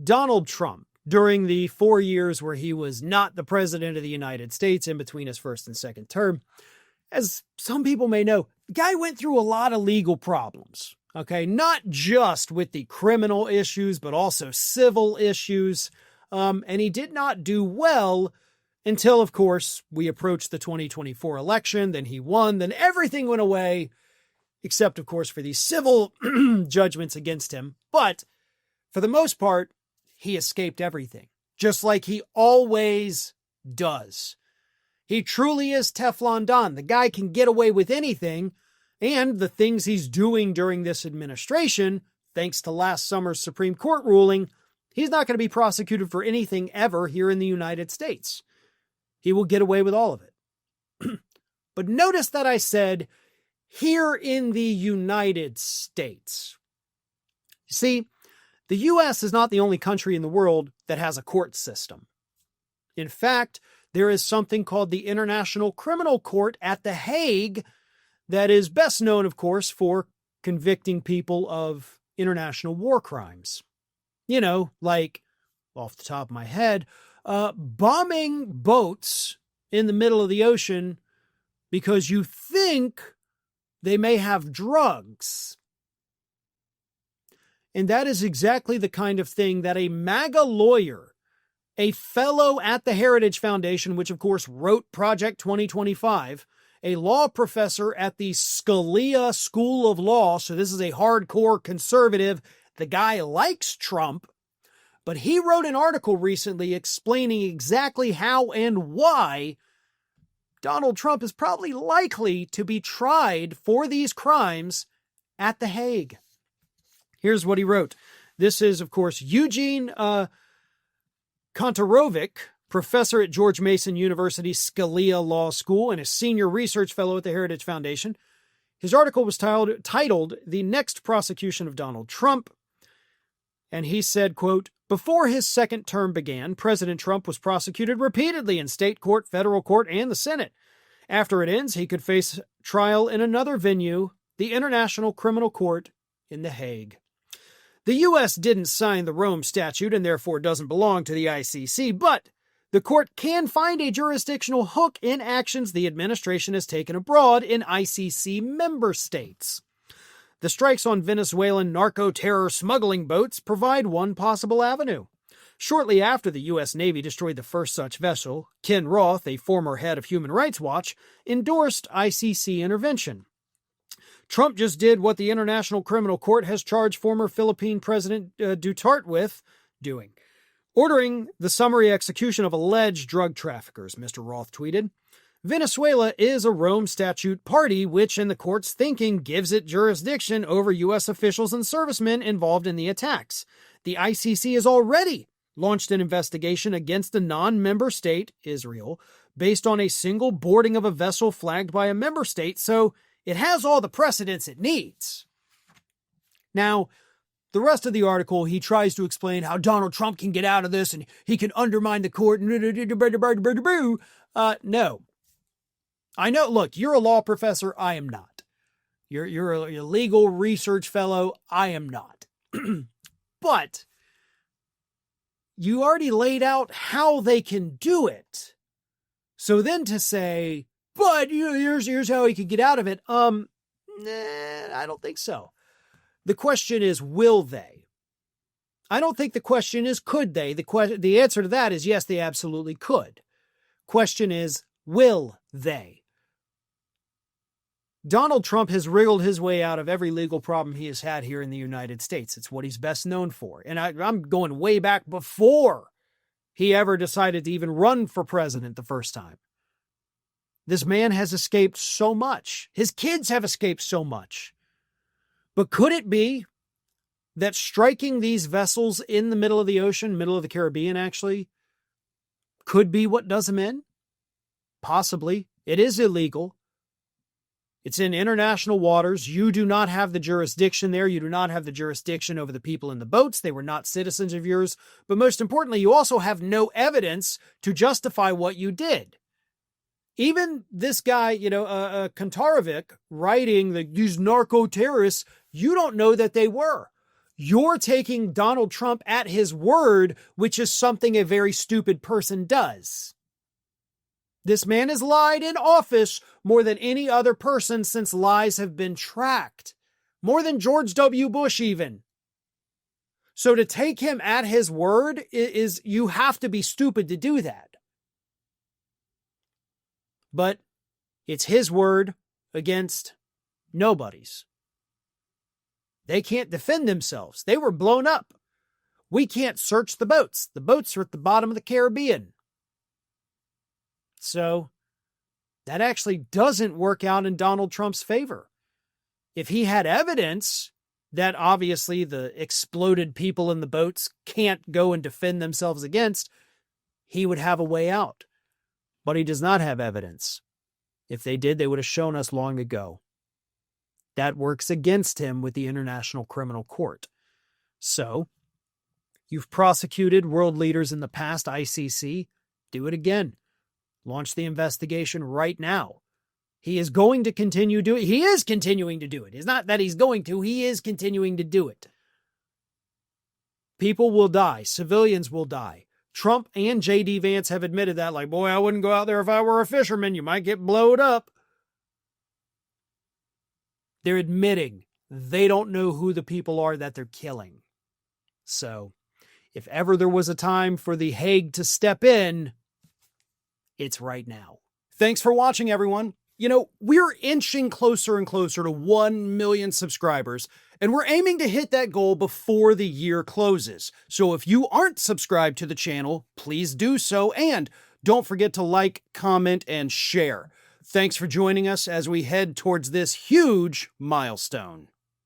Donald Trump, during the 4 years where he was not the president of the United States in between his first and second term, as some people may know, the guy went through a lot of legal problems, okay? Not just with the criminal issues, but also civil issues. And he did not do well until, of course, we approached the 2024 election. Then he won. Then everything went away, except, of course, for these civil judgments against him. But for the most part, he escaped everything, just like he always does. He truly is Teflon Don. The guy can get away with anything, and the things he's doing during this administration, thanks to last summer's Supreme Court ruling, he's not going to be prosecuted for anything ever here in the United States. He will get away with all of it. But notice that I said, here in the United States. See, the U.S. is not the only country in the world that has a court system. In fact, there is something called the International Criminal Court at The Hague that is best known, of course, for convicting people of international war crimes. You know, like, off the top of my head, bombing boats in the middle of the ocean because you think they may have drugs. And that is exactly the kind of thing that a MAGA lawyer, a fellow at the Heritage Foundation, which of course wrote Project 2025, a law professor at the Scalia School of Law, so this is a hardcore conservative. The guy likes Trump, but he wrote an article recently explaining exactly how and why Donald Trump is probably likely to be tried for these crimes at The Hague. Here's what he wrote. This is, of course, Eugene Kontarovic, professor at George Mason University Scalia Law School and a senior research fellow at the Heritage Foundation. His article was titled The Next Prosecution of Donald Trump. And he said, quote, before his second term began, President Trump was prosecuted repeatedly in state court, federal court, and the Senate. After it ends, he could face trial in another venue, the International Criminal Court in The Hague. The U.S. didn't sign the Rome Statute and therefore doesn't belong to the ICC, but the court can find a jurisdictional hook in actions the administration has taken abroad in ICC member states. The strikes on Venezuelan narco-terror smuggling boats provide one possible avenue. Shortly after the U.S. Navy destroyed the first such vessel, Ken Roth, a former head of Human Rights Watch, endorsed ICC intervention. Trump just did what the International Criminal Court has charged former Philippine President Duterte with doing, ordering the summary execution of alleged drug traffickers, Mr. Roth tweeted. Venezuela is a Rome Statute party, which in the court's thinking gives it jurisdiction over U.S. officials and servicemen involved in the attacks. The ICC has already launched an investigation against a non-member state, Israel, based on a single boarding of a vessel flagged by a member state, so it has all the precedents it needs. Now, the rest of the article, he tries to explain how Donald Trump can get out of this and he can undermine the court. No. I know, look, you're a law professor. I am not. You're a legal research fellow. I am not. But you already laid out how they can do it. So then to say, but here's how he could get out of it. I don't think so. The question is, will they? I don't think the question is, could they? The answer to that is yes, they absolutely could. Question is, will they? Donald Trump has wriggled his way out of every legal problem he has had here in the United States. It's what he's best known for. And I'm going way back before he ever decided to even run for president the first time. This man has escaped so much. His kids have escaped so much. But could it be that striking these vessels in the middle of the ocean, middle of the Caribbean actually, could be what does him in? Possibly. It is illegal. It's in international waters. You do not have the jurisdiction there. You do not have the jurisdiction over the people in the boats. They were not citizens of yours. But most importantly, you also have no evidence to justify what you did. Even this guy, Kontarovic, writing these narco-terrorists, you don't know that they were. You're taking Donald Trump at his word, which is something a very stupid person does. This man has lied in office more than any other person since lies have been tracked. More than George W. Bush even. So to take him at his word is you have to be stupid to do that. But it's his word against nobody's. They can't defend themselves. They were blown up. We can't search the boats. The boats are at the bottom of the Caribbean. So that actually doesn't work out in Donald Trump's favor. If he had evidence that obviously the exploded people in the boats can't go and defend themselves against, he would have a way out. But he does not have evidence. If they did, they would have shown us long ago. That works against him with the International Criminal Court. So, you've prosecuted world leaders in the past, ICC. Do it again. Launch the investigation right now. He is going to continue doing it. He is continuing to do it. It's not that he's going to. He is continuing to do it. People will die. Civilians will die. Trump and J.D. Vance have admitted that. Like, boy, I wouldn't go out there if I were a fisherman. You might get blowed up. They're admitting they don't know who the people are that they're killing. So, if ever there was a time for the Hague to step in, it's right now. Thanks for watching, everyone. You know, we're inching closer and closer to 1 million subscribers, and we're aiming to hit that goal before the year closes. So if you aren't subscribed to the channel, please do so, and don't forget to like, comment, and share. Thanks for joining us as we head towards this huge milestone.